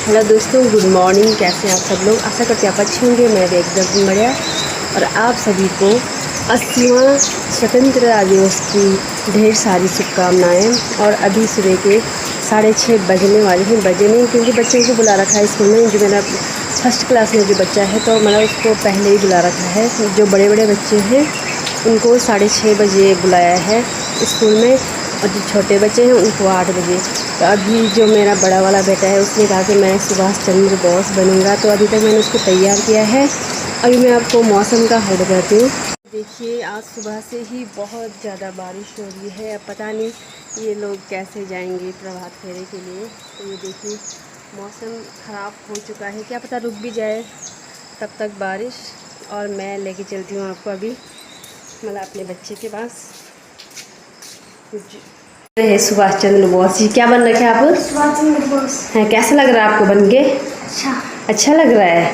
Hello दोस्तों, good morning. कैसे हैं आप सब लोग? आशा करते हैं आप अच्छे होंगे। मैं भी एकदम बढ़िया। और आप सभी को 80वां स्वतंत्रता दिवस की ढेर सारी शुभकामनाएँ। और अभी सुबह के 6:30 बजने वाले हैं। बजे नहीं क्योंकि बच्चों को बुला रखा है स्कूल में। जो मेरा फर्स्ट क्लास में जो बच्चा है तो मैंने उसको पहले ही बुला रखा है। जो बड़े बड़े बच्चे हैं उनको 6:30 बजे बुलाया है स्कूल में, और जो छोटे बच्चे हैं उनको 8 बजे। तो अभी जो मेरा बड़ा वाला बेटा है उसने कहा कि मैं सुभाष चंद्र बोस बनूंगा, तो अभी तक मैंने उसको तैयार किया है। अभी मैं आपको मौसम का हाल बताती हूँ। देखिए, आज सुबह से ही बहुत ज़्यादा बारिश हो रही है। अब पता नहीं ये लोग कैसे जाएंगे प्रभात फेरे के लिए। तो ये देखिए, मौसम ख़राब हो चुका है, क्या पता रुक भी जाए तब तक बारिश। और मैं लेके चलती हूँ आपको अभी मतलब अपने बच्चे के पास। है सुभाष चंद्र बोस जी। क्या बन रखे आप? सुभाष चंद्र बोस हैं। कैसा लग रहा है आपको बन के? अच्छा लग रहा है।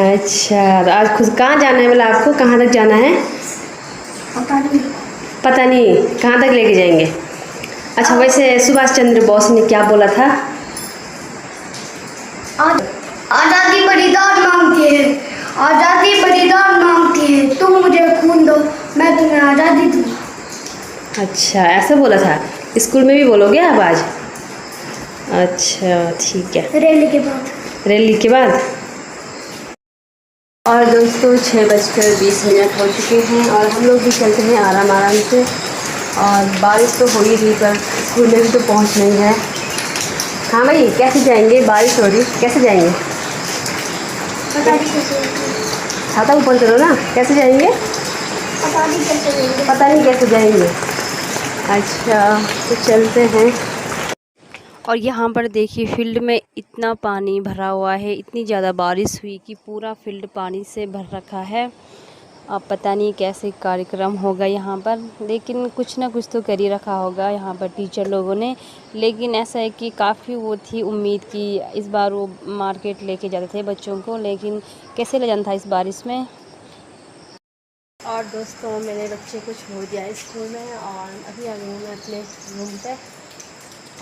अच्छा, तो आज खुद कहाँ जाना है? मतलब आपको कहाँ तक जाना है? पता नहीं कहाँ तक लेके जाएंगे। अच्छा, वैसे सुभाष चंद्र बोस ने क्या बोला था? आज़ादी बलिदान मांगती है, आज़ादी बलिदान मांगती है। तुम मुझे खून दो, मैं तुम्हें आज़ादी दूँगा। अच्छा, ऐसा बोला था। स्कूल में भी बोलोगे आप आज? अच्छा ठीक है, रैली के बाद। और दोस्तों 6:20 हो चुके हैं और हम लोग भी चलते हैं आराम से। और बारिश तो हो ही रही पर स्कूल में भी तो पहुँच नहीं है। हाँ भाई, कैसे जाएंगे? बारिश हो रही, कैसे जाएंगे? छाता ऊपर करो ना, कैसे जाएंगे? पता नहीं कैसे जाएंगे। अच्छा, तो चलते हैं। और यहाँ पर देखिए, फील्ड में इतना पानी भरा हुआ है, इतनी ज़्यादा बारिश हुई कि पूरा फील्ड पानी से भर रखा है। अब पता नहीं कैसे कार्यक्रम होगा यहाँ पर, लेकिन कुछ ना कुछ तो कर ही रखा होगा यहाँ पर टीचर लोगों ने। लेकिन ऐसा है कि काफ़ी वो थी उम्मीद कि इस बार वो मार्केट लेके जाते थे बच्चों को, लेकिन कैसे ले जाना था इस बारिश में। और दोस्तों, मेरे बच्चे को छोड़ दिया स्कूल में और अभी आ गई हूँ मैं अपने रूम पे।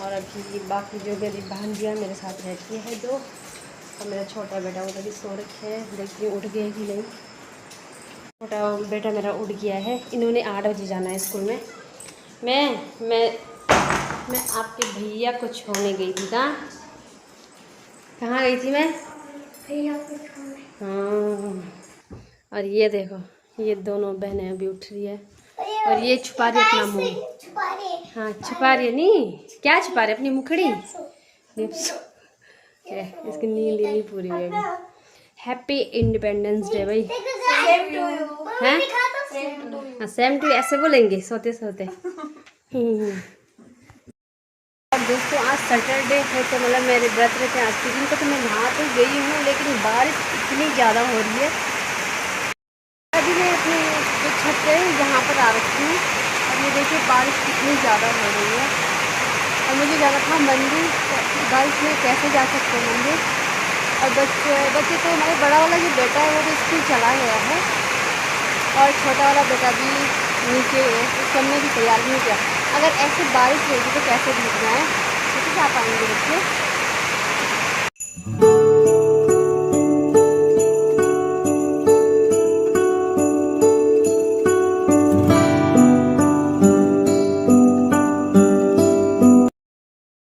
और अभी बाकी जो मेरी भांजियाँ मेरे साथ रहती है दो, और मेरा छोटा बेटा वो अभी सो रखे है। देखिए उठ गए कि नहीं। छोटा बेटा मेरा उठ गया है। इन्होंने 8 बजे जाना है स्कूल में। मैं आपके भैया को छोड़ने गई थी। कहाँ गई थी मैं? भैया को छोड़ने। हाँ, और ये देखो, ये दोनों बहनें अभी उठ रही है और ये छुपा रही अपना मुँह। हाँ, छुपा रही है। नहीं, क्या छुपा रही? अपनी मुखड़ी। इसकी नींद नहीं पूरी हुई अभी। हैप्पी इंडिपेंडेंस डे भाई। हैं? हाँ, सेम टू ऐसे बोलेंगे सोते सोते। और दोस्तों, आज सैटरडे है तो मतलब मेरे व्रत रहते हैं आज के दिन को। तो मैं नहा तो गई हूँ, लेकिन बारिश इतनी ज़्यादा हो रही है। अभी मैं अपने जो छत है यहाँ पर आ रखी हूँ और ये देखिए बारिश कितनी ज़्यादा हो रही है। और मुझे जाना था मंदिर, बारिश में कैसे जा सकते हैं मंदिर। और बच्चे तो हमारे बड़ा वाला जो बेटा है वो तो स्कूल चला गया है, और छोटा वाला बेटा भी नीचे है, उसको हमने भी तैयार नहीं किया। अगर ऐसे बारिश होगी तो कैसे भीगना है, कैसे जा पाएंगे बच्चे।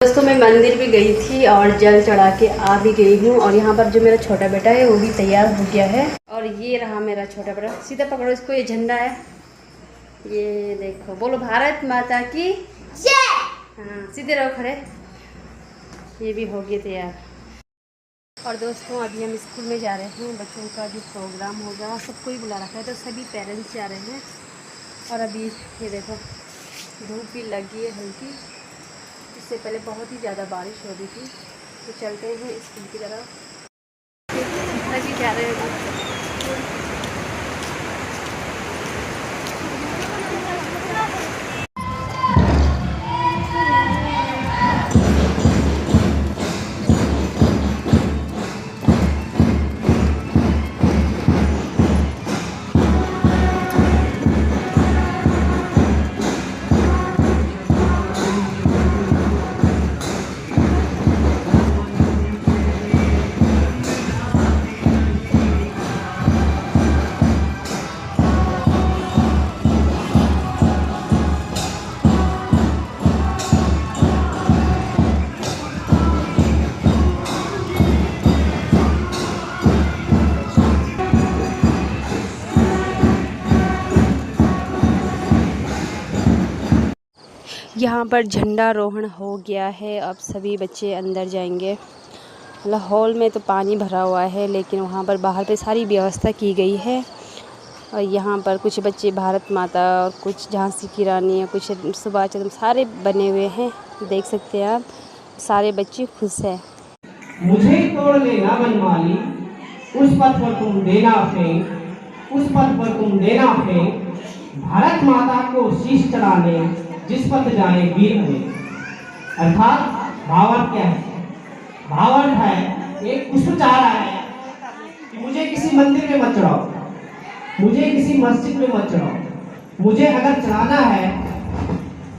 दोस्तों, मैं मंदिर भी गई थी और जल चढ़ा के आ भी गई हूँ। और यहाँ पर जो मेरा छोटा बेटा है वो भी तैयार हो गया है। और ये रहा मेरा छोटा बेटा। सीधा पकड़ो इसको, ये झंडा है, ये देखो। बोलो भारत माता की जय। हाँ, सीधे रहो खड़े। ये भी हो गए तैयार। और दोस्तों, अभी हम स्कूल में जा रहे हैं। बच्चों का जो प्रोग्राम होगा सबको ही बुला रखा है, तो सभी पेरेंट्स जा रहे हैं। और अभी ये देखो, धूप भी लगी है हल्की। इससे पहले बहुत ही ज़्यादा बारिश हो रही थी। तो चलते हैं स्कूल की तरफ। सभी जा रहे हैं। यहाँ पर झंडारोहण हो गया है। अब सभी बच्चे अंदर जाएंगे। मतलब हॉल में तो पानी भरा हुआ है, लेकिन वहाँ पर बाहर पे सारी व्यवस्था की गई है। और यहाँ पर कुछ बच्चे भारत माता और कुछ झांसी की रानी और कुछ सुभाष चंद्र सारे बने हुए हैं। देख सकते हैं आप, सारे बच्चे खुश हैं। मुझे तोड़ लेना मनमानी, उस पथ पर तुम देना फेंक, उस पथ पर तुम देना फेंक, भारत माता को शीश चढ़ाने जिस पथ जाए वीर अनेक। अर्थात भावार्थ क्या है? भावार्थ है, एक पुष्प चाह रहा है कि मुझे किसी मंदिर में मत चढ़ाओ, मुझे किसी मस्जिद में मत चढ़ाओ, मुझे अगर चढ़ाना है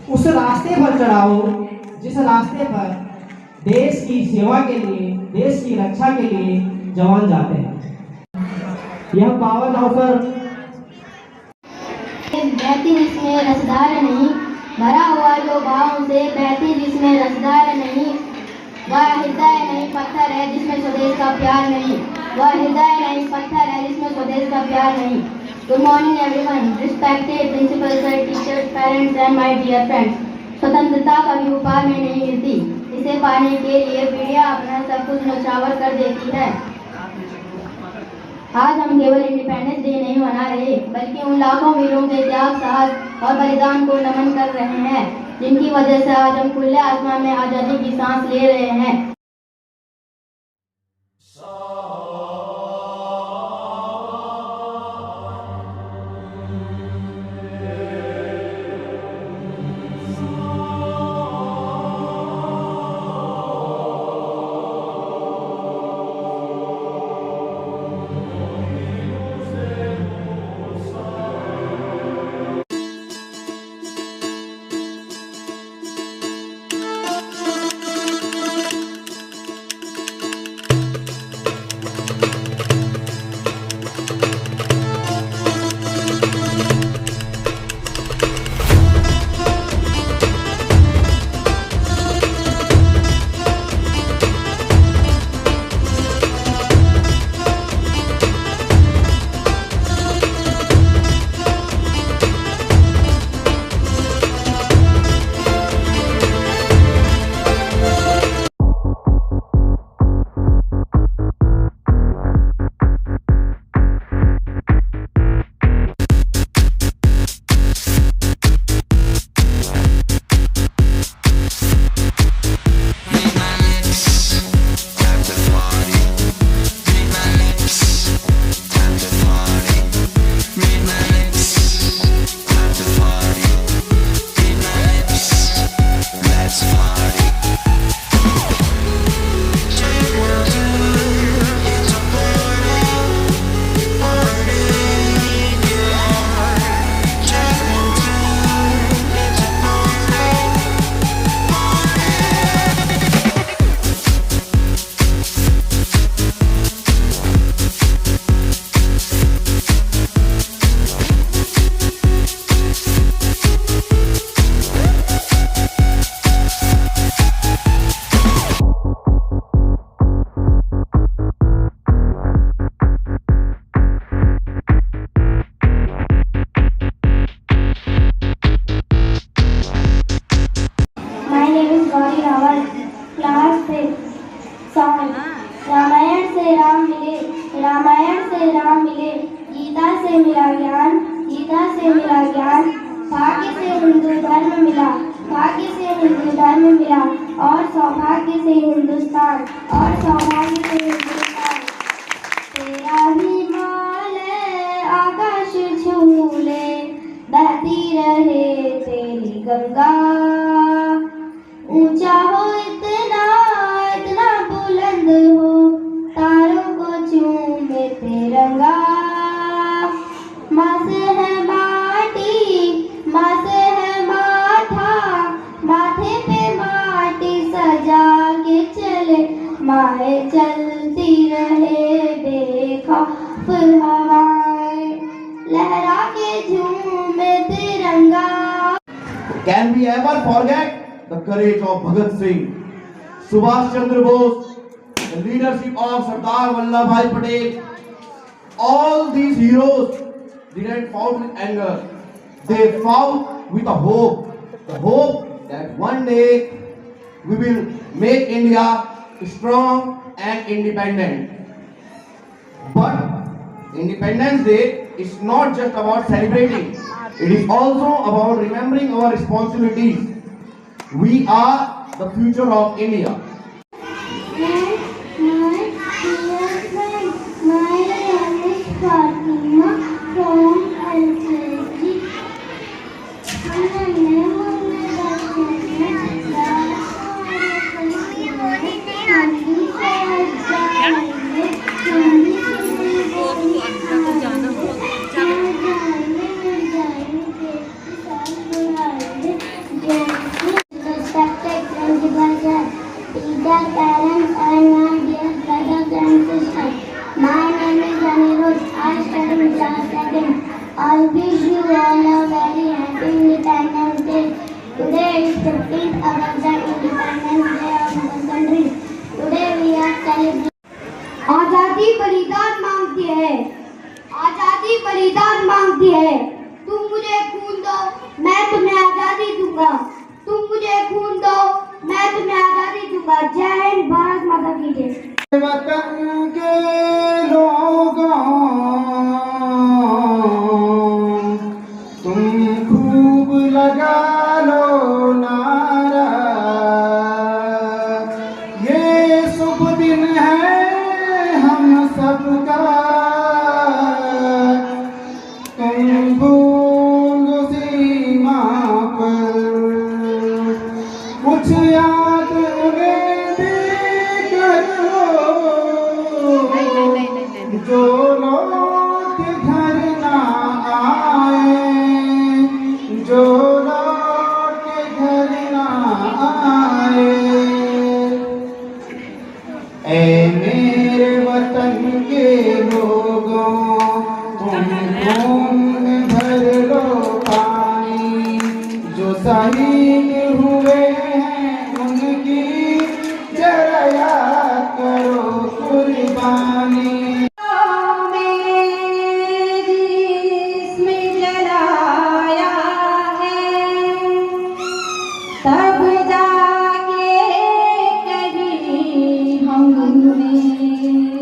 उस रास्ते पर चढ़ाओ जिस रास्ते पर देश की सेवा के लिए, देश की रक्षा के लिए जवान जाते हैं। यह पावन अवसर बहती जिसमें रसधार नहीं, भरा हुआ जो भावों से बहती जिसमें रसधार नहीं, वह हृदय नहीं पत्थर है जिसमें स्वदेश का प्यार नहीं, वह हृदय नहीं पत्थर है जिसमें स्वदेश का प्यार नहीं। Good morning everyone, respected principal sir, teachers, parents and my dear friends. स्वतंत्रता कभी उपहार में नहीं मिलती, इसे पाने के लिए पीढ़ियां अपना सब कुछ न्यौछावर कर देती है। आज हम केवल इंडिपेंडेंस डे नहीं मना रहे, बल्कि उन लाखों वीरों के त्याग, साहस और बलिदान को नमन कर रहे हैं, जिनकी वजह से आज हम खुले आसमान में आज़ादी की सांस ले रहे हैं। रामायण से राम मिले, रामायण से राम मिले, गीता से मिला ज्ञान, गीता से मिला ज्ञान, भाग्य से हिंदू धर्म मिला, भाग्य से हिंदू धर्म मिला, और सौभाग्य से हिंदुस्तान, और सौभाग्य से हिंदुस्तान। तेरा हिमालय आकाश छूले, बहती रहे तेरी गंगा, ऊंचा हो इतना इतना बुलंद हो, तारों को चूमे तिरंगा। माँ से है माटी, माँ से है माथा, माथे पे माटी सजा के चले, माँ चलती रहे बेखौफ हवाएं, लहरा के झूमे तिरंगा। Can we ever forget the courage of Bhagat Singh, Subhash Chandra Bose, the leadership of Sardar Vallabhbhai Patel? All these heroes didn't fight with anger. They fought with a hope. The hope that one day we will make India strong and independent. But Independence Day is not just about celebrating. It is also about remembering our responsibilities. We are the future of India. My name is Fatima from LKG. Respected principal sir, teacher, parents, and my dear brothers and sisters. My name is Anirudh. I study in class 2nd. I wish you all a very happy Independence Day. Today is 15th August, the Independence Day of the country. Today we are celebrating. आजादी बलिदान मांगती है, आजादी बलिदान मांगती है। तुम मुझे खून दो, मैं तुम्हें आजादी दूंगा। तुम मुझे खून दो, मैं तुम्हें आजादी दूंगा। जय हिंद, भारत माता की जय। वतन के लोगों, तुम खूब लगा लो नारा, ये शुभ दिन है हम सबका। तुम बूंद सीमा पर कुछ याद उन्हें भी करो, जो लौट घर ना आए, जो लौट घर ना आए। ऐ मेरे वतन के लोगों, तुम खून में भर लो पानी, जो शहीद हुए हैं उनकी जरा याद करो कुर्बानी। तब जाके कहीं हमने